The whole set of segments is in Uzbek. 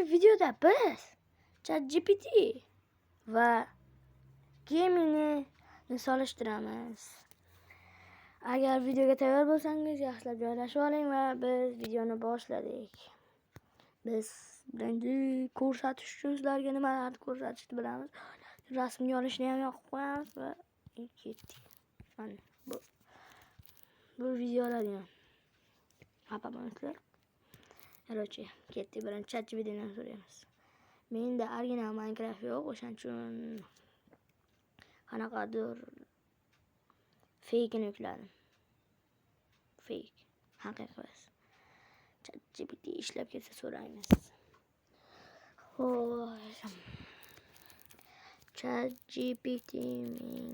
Videoda biz ChatGPT va Gemini solishtiramiz. Agar videoga tayyor bo'lsangiz, yaxshilab joylashib oling va biz videoni boshladik. Biz birinchi ko'rsatish uchun sizlarga nimalarni ko'rsatishni bilamiz. Rasmga olishni ham yoqib qo'yamiz va ketdik. Mana bu videolarni xafa bo'lmasizlar. Короче, ketdik. Birinchi ChatGPTdan so'raymiz. Menda original Minecraft yo'q, o'shaning uchun qanaqadir fake'ini yukladim. Fake. Haqiqiy. ChatGPT ishlab ketsa so'raymiz. Xo'sh. ChatGPT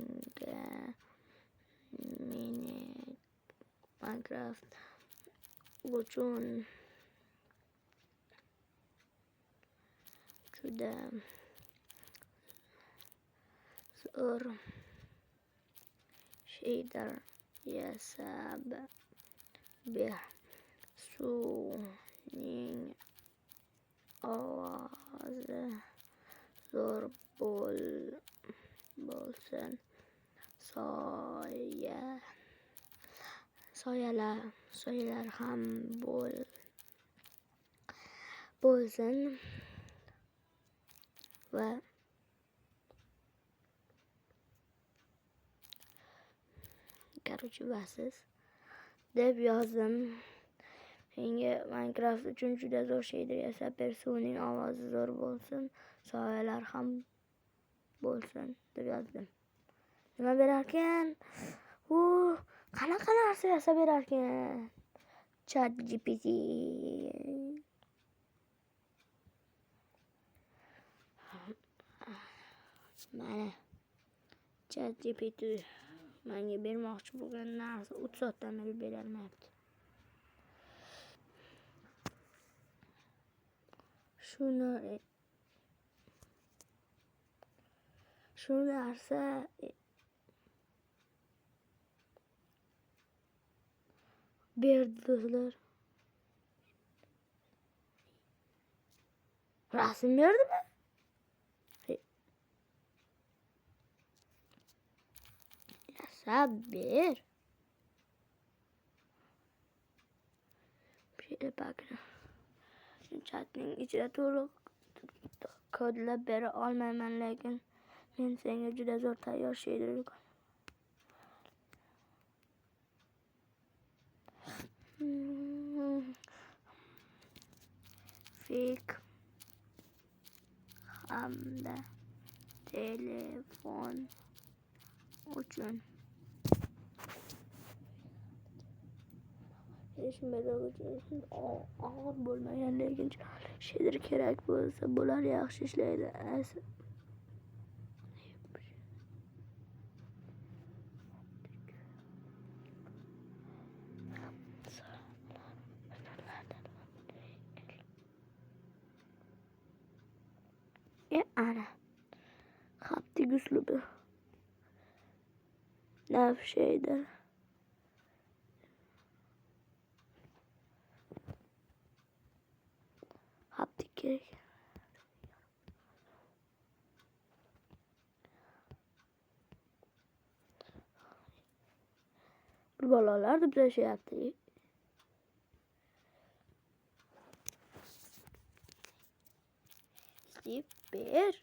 menga mini Minecraft uchun juda zo'r shader yasab suvning ovozi zo'r bo'lsin, soyalar ham bo'lsin va vasiz deb yozdim. Menga Minecraft uchun juda zo'r shader yasab ber, suvning ovozi zo'r bo'lsin, soyalar ham bo'lsin deb yozdim. Nima berarkan? Qanaqa narsa yasab berarkan? ChatGPT. Mana ChatGPT menga bermoqchi bo'lgan narsa 3 soatdan beri berolmayapti. Shu narsa berdi do'stlar. Rasm berdimi? Yasab ber. Chatning ichida to'liq kodlab bera olmayman, lekin men senga juda zo'r tayyor shader fake hamda telefon uchun og'ir bo'lmagan, lekin shader kerak bo'lsa bular yaxshi ishlaydi. Ana haptik uslubi nav shader haptik kerak. Bu bolalar deb yozishyapti. Ber.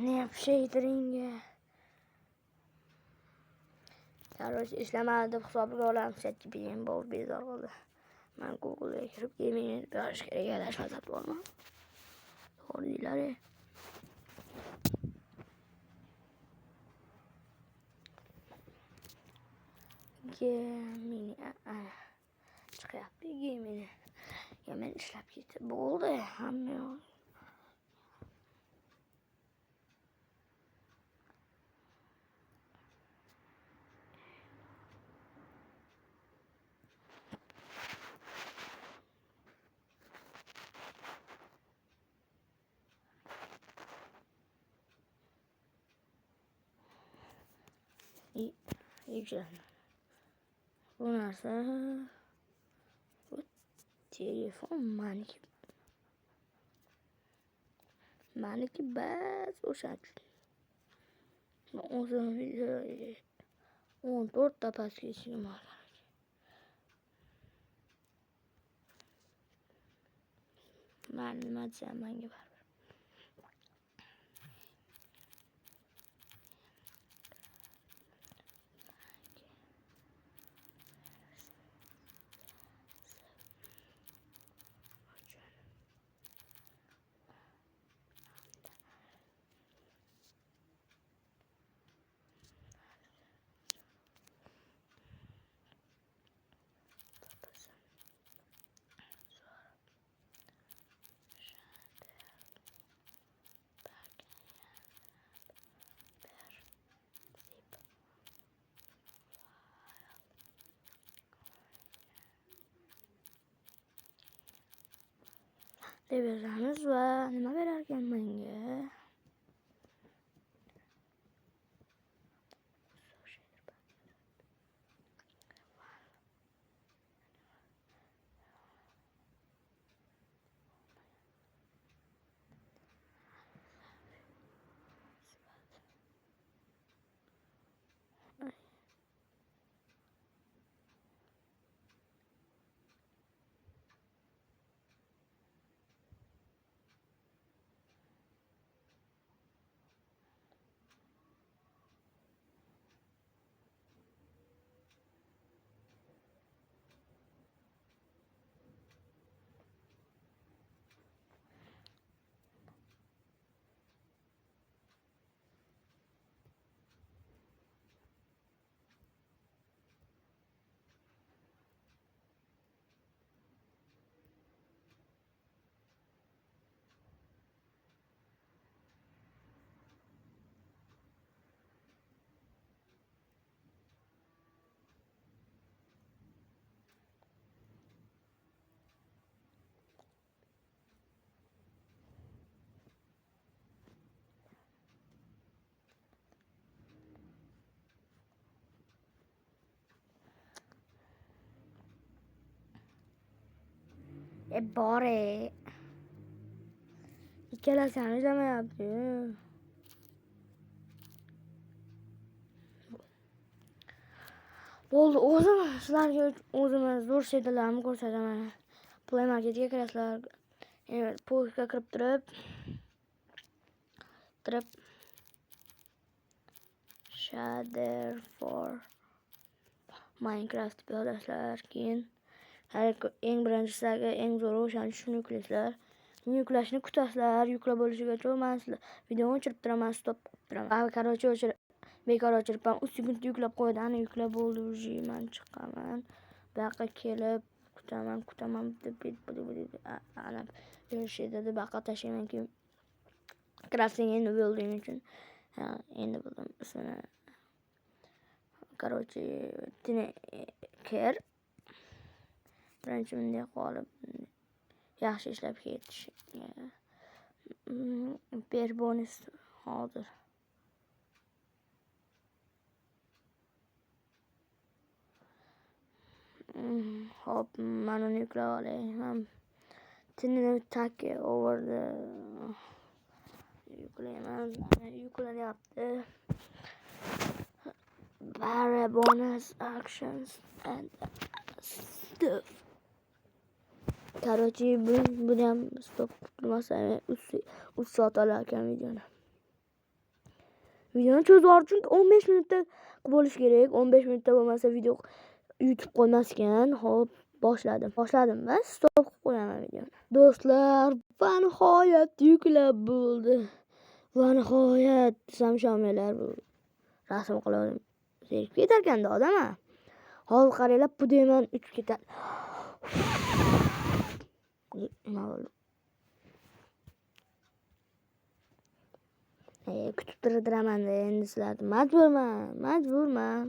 Ne shaderinga. Короче, ishlamadi deb hisobga olamiz. ChatGPT bor bezor qildi. Men Google'ga kirib Gemini yozish kerak, adashmasam bo'lma. To'g'ri deylar. Gemini chiqyapti. Gemini ishlab ketdi. Bo'ldi, hamma yo'q. yüklandi. Bu narsa bu telefon maniki bas o'sha uchun. O'zim video 14 ta pastga tushirdim. Men nima desam menga baribir. Beramiz va nima berar ekan menga? Bore. İkkalasi ham ishlamayapti. Bo'ldi, o'zim sizlarga o'zimiz zo'r shekillarni ko'rsataman. Play Marketga kirasizlar. Postga kirib turib shader for Minecraft deb yozasizlar. Keyin eng birinchisiga eng zo'r o'shani shuni yuklaysizlar. Yuklashni kutasizlar. Yuklab bo'lishigacha men videoni o'chirib turaman, stop qilib turaman. Короче, bekor o'chiribman. 3 sekund yuklab qo'ydi. Ana yuklab bo'ldi, уже men chiqaman. Bu yoqqa kelib kutaman deb ana berishdi deb baqa tashlayman keyin crafting endi building uchun. Endi bildim ismini. Короче, tinker birinchi bunday qolib yaxshi ishlab ketish. Bir bonus hozir. Hop, men uni yuklab olay. Tinni take over the yuklayman. Yuklanyapti. Bare bonus actions and stuff. Короче, buni ham stop qilmasam 3 soat olar ekan videoni. Videoni cho'zar uchun 15 minutda bo'lish kerak. 15 minutda bo'lmasa video YouTube qo'ymas ekan. Hop, boshladim va stop qilib qo'yaman videoni. Do'stlar, va nihoyat yuklab bo'ldi. Va nihoyat samshomelar bu rasm qiladim. Zerikib ketar ekan odam. Hozir qaranglar, bu deyman uchib ketadi. Nima bo'ldi? Kutib turdiraman endi sizlarni. Majburman.